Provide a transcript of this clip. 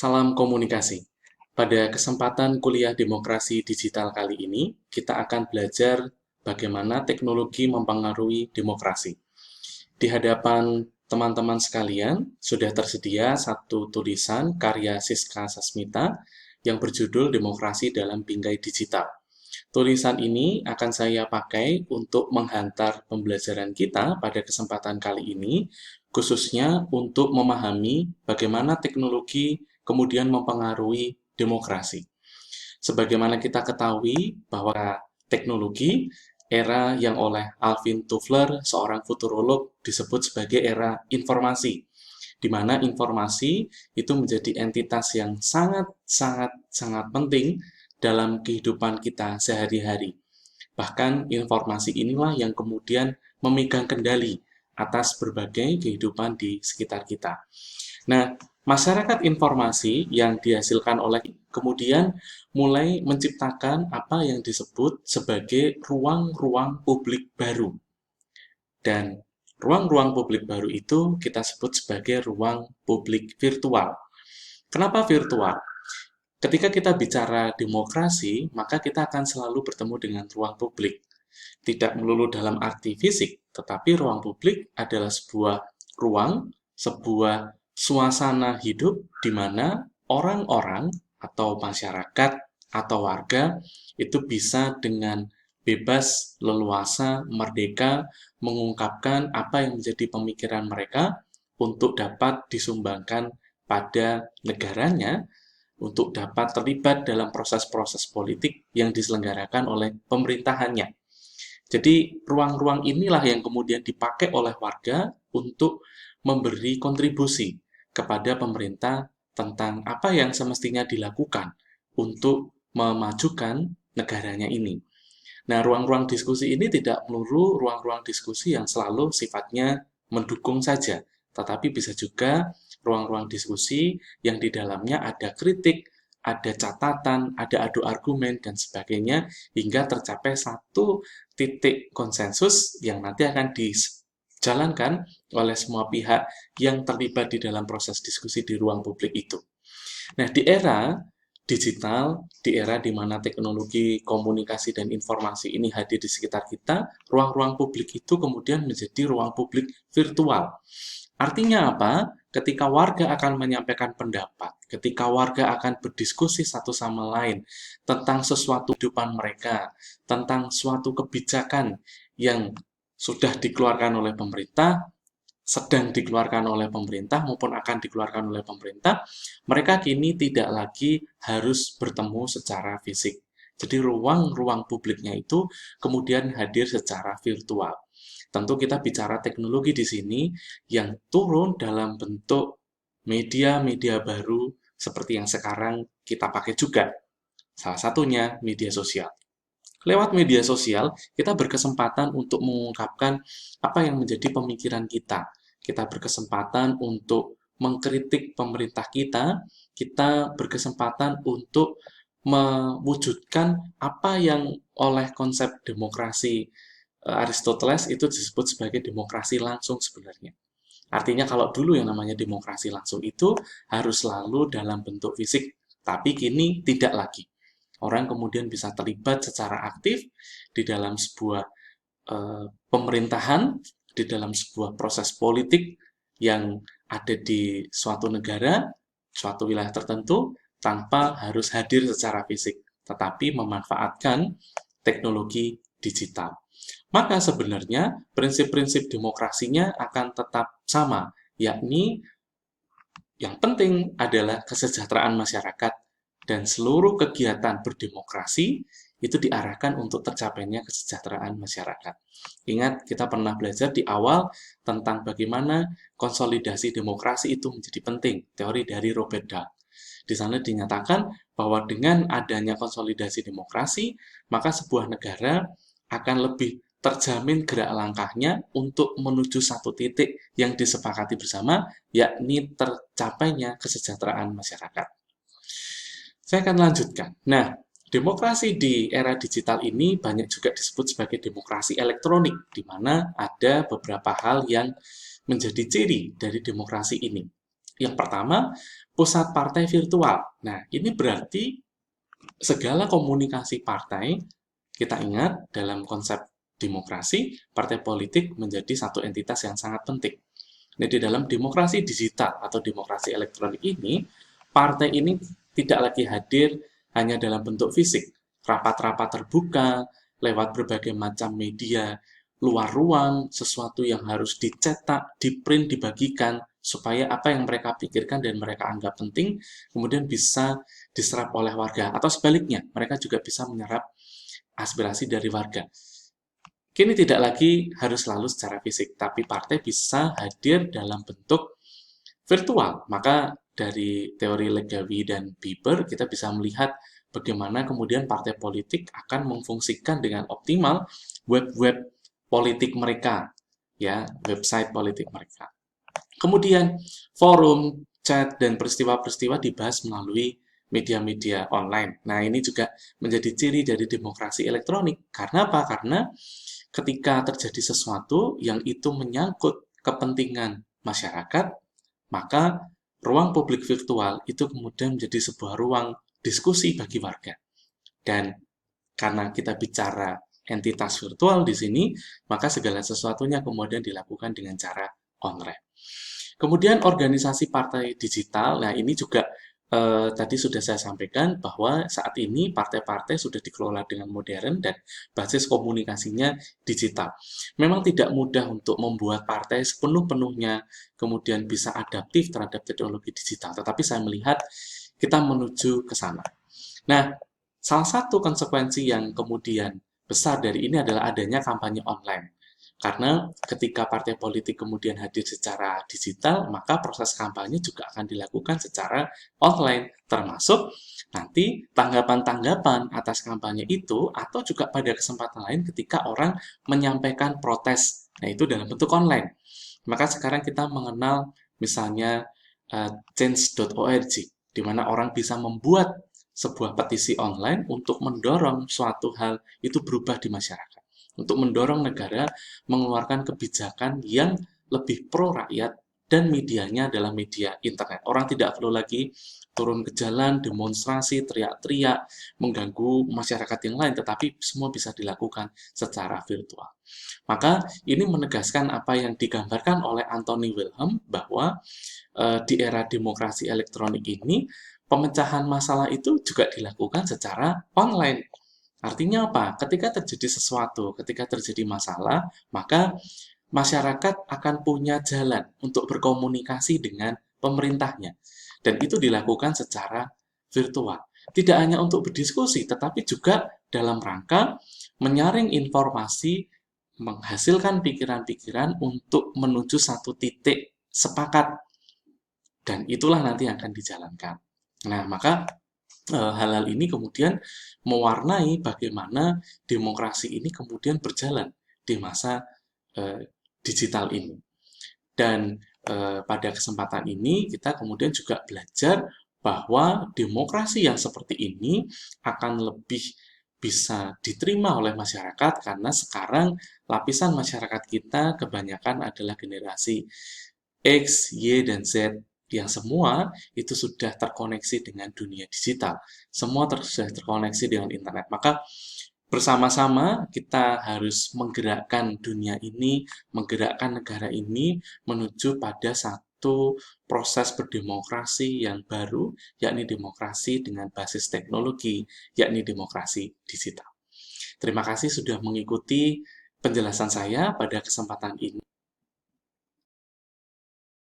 Salam komunikasi. Pada kesempatan kuliah demokrasi digital kali ini, kita akan belajar bagaimana teknologi mempengaruhi demokrasi. Di hadapan teman-teman sekalian, sudah tersedia satu tulisan karya Siska Sasmita yang berjudul Demokrasi dalam Bingkai Digital. Tulisan ini akan saya pakai untuk menghantar pembelajaran kita pada kesempatan kali ini, khususnya untuk memahami bagaimana teknologi kemudian mempengaruhi demokrasi. Sebagaimana kita ketahui bahwa teknologi, era yang oleh Alvin Toffler, seorang futurolog, disebut sebagai era informasi, di mana informasi itu menjadi entitas yang sangat penting dalam kehidupan kita sehari-hari. Bahkan informasi inilah yang kemudian memegang kendali atas berbagai kehidupan di sekitar kita. Nah, masyarakat informasi yang dihasilkan oleh kemudian mulai menciptakan apa yang disebut sebagai ruang-ruang publik baru. Dan ruang-ruang publik baru itu kita sebut sebagai ruang publik virtual. Kenapa virtual? Ketika kita bicara demokrasi, maka kita akan selalu bertemu dengan ruang publik. Tidak melulu dalam arti fisik, tetapi ruang publik adalah sebuah ruang, sebuah suasana hidup di mana orang-orang atau masyarakat atau warga itu bisa dengan bebas, leluasa, merdeka mengungkapkan apa yang menjadi pemikiran mereka untuk dapat disumbangkan pada negaranya, untuk dapat terlibat dalam proses-proses politik yang diselenggarakan oleh pemerintahannya. Jadi ruang-ruang inilah yang kemudian dipakai oleh warga untuk memberi kontribusi kepada pemerintah tentang apa yang semestinya dilakukan untuk memajukan negaranya ini. Nah, ruang-ruang diskusi ini tidak melulu ruang-ruang diskusi yang selalu sifatnya mendukung saja, tetapi bisa juga ruang-ruang diskusi yang di dalamnya ada kritik, ada catatan, ada adu argumen, dan sebagainya, hingga tercapai satu titik konsensus yang nanti akan dijalankan oleh semua pihak yang terlibat di dalam proses diskusi di ruang publik itu. Nah, di era digital, di era di mana teknologi komunikasi dan informasi ini hadir di sekitar kita, ruang-ruang publik itu kemudian menjadi ruang publik virtual. Artinya apa? Ketika warga akan menyampaikan pendapat, ketika warga akan berdiskusi satu sama lain tentang sesuatu kehidupan mereka, tentang suatu kebijakan yang sudah dikeluarkan oleh pemerintah, sedang dikeluarkan oleh pemerintah maupun akan dikeluarkan oleh pemerintah, mereka kini tidak lagi harus bertemu secara fisik. Jadi ruang-ruang publiknya itu kemudian hadir secara virtual. Tentu kita bicara teknologi di sini yang turun dalam bentuk media-media baru seperti yang sekarang kita pakai juga. Salah satunya media sosial. Lewat media sosial, kita berkesempatan untuk mengungkapkan apa yang menjadi pemikiran kita. Kita berkesempatan untuk mengkritik pemerintah kita berkesempatan untuk mewujudkan apa yang oleh konsep demokrasi Aristoteles itu disebut sebagai demokrasi langsung sebenarnya. Artinya kalau dulu yang namanya demokrasi langsung itu harus selalu dalam bentuk fisik, tapi kini tidak lagi. Orang kemudian bisa terlibat secara aktif di dalam sebuah pemerintahan, di dalam sebuah proses politik yang ada di suatu negara, suatu wilayah tertentu, tanpa harus hadir secara fisik, tetapi memanfaatkan teknologi digital. Maka sebenarnya prinsip-prinsip demokrasinya akan tetap sama, yakni yang penting adalah kesejahteraan masyarakat dan seluruh kegiatan berdemokrasi itu diarahkan untuk tercapainya kesejahteraan masyarakat. Ingat, kita pernah belajar di awal tentang bagaimana konsolidasi demokrasi itu menjadi penting, teori dari Robert Dahl. Di sana dinyatakan bahwa dengan adanya konsolidasi demokrasi, maka sebuah negara akan lebih terjamin gerak langkahnya untuk menuju satu titik yang disepakati bersama, yakni tercapainya kesejahteraan masyarakat. Saya akan lanjutkan. Nah, demokrasi di era digital ini banyak juga disebut sebagai demokrasi elektronik, di mana ada beberapa hal yang menjadi ciri dari demokrasi ini. Yang pertama, pusat partai virtual. Nah, ini berarti segala komunikasi partai, kita ingat dalam konsep demokrasi, partai politik menjadi satu entitas yang sangat penting. Nah, di dalam demokrasi digital atau demokrasi elektronik ini, partai ini tidak lagi hadir hanya dalam bentuk fisik, rapat-rapat terbuka, lewat berbagai macam media, luar ruang, sesuatu yang harus dicetak, diprint, dibagikan, supaya apa yang mereka pikirkan dan mereka anggap penting, kemudian bisa diserap oleh warga. Atau sebaliknya, mereka juga bisa menyerap aspirasi dari warga. Kini tidak lagi harus selalu secara fisik, tapi partai bisa hadir dalam bentuk virtual. Maka dari teori Legawi dan Bieber, kita bisa melihat bagaimana kemudian partai politik akan memfungsikan dengan optimal web-web politik mereka, ya, website politik mereka. Kemudian forum, chat, dan peristiwa-peristiwa dibahas melalui media-media online. Nah, ini juga menjadi ciri dari demokrasi elektronik. Karena apa? Karena ketika terjadi sesuatu yang itu menyangkut kepentingan masyarakat, maka ruang publik virtual itu kemudian menjadi sebuah ruang diskusi bagi warga. Dan karena kita bicara entitas virtual di sini, maka segala sesuatunya kemudian dilakukan dengan cara online. Kemudian organisasi partai digital, nah ini juga tadi sudah saya sampaikan bahwa saat ini partai-partai sudah dikelola dengan modern dan basis komunikasinya digital. Memang tidak mudah untuk membuat partai sepenuh-penuhnya kemudian bisa adaptif terhadap teknologi digital, tetapi saya melihat kita menuju ke sana. Nah, salah satu konsekuensi yang kemudian besar dari ini adalah adanya kampanye online. Karena ketika partai politik kemudian hadir secara digital, maka proses kampanye juga akan dilakukan secara online, termasuk nanti tanggapan-tanggapan atas kampanye itu, atau juga pada kesempatan lain ketika orang menyampaikan protes. Nah, itu dalam bentuk online. Maka sekarang kita mengenal misalnya change.org, di mana orang bisa membuat sebuah petisi online untuk mendorong suatu hal itu berubah di masyarakat, untuk mendorong negara mengeluarkan kebijakan yang lebih pro rakyat dan medianya adalah media internet. Orang tidak perlu lagi turun ke jalan, demonstrasi, teriak-teriak, mengganggu masyarakat yang lain, tetapi semua bisa dilakukan secara virtual. Maka ini menegaskan apa yang digambarkan oleh Anthony Wilhelm bahwa di era demokrasi elektronik ini, pemecahan masalah itu juga dilakukan secara online. Artinya apa? Ketika terjadi sesuatu, ketika terjadi masalah, maka masyarakat akan punya jalan untuk berkomunikasi dengan pemerintahnya. Dan itu dilakukan secara virtual. Tidak hanya untuk berdiskusi, tetapi juga dalam rangka menyaring informasi, menghasilkan pikiran-pikiran untuk menuju satu titik sepakat. Dan itulah nanti yang akan dijalankan. Nah, maka hal-hal ini kemudian mewarnai bagaimana demokrasi ini kemudian berjalan di masa digital ini. Dan pada kesempatan ini kita kemudian juga belajar bahwa demokrasi yang seperti ini akan lebih bisa diterima oleh masyarakat karena sekarang lapisan masyarakat kita kebanyakan adalah generasi X, Y, dan Z yang semua itu sudah terkoneksi dengan dunia digital. Semua sudah terkoneksi dengan internet. Maka bersama-sama kita harus menggerakkan dunia ini, menggerakkan negara ini menuju pada satu proses berdemokrasi yang baru, yakni demokrasi dengan basis teknologi, yakni demokrasi digital. Terima kasih sudah mengikuti penjelasan saya pada kesempatan ini.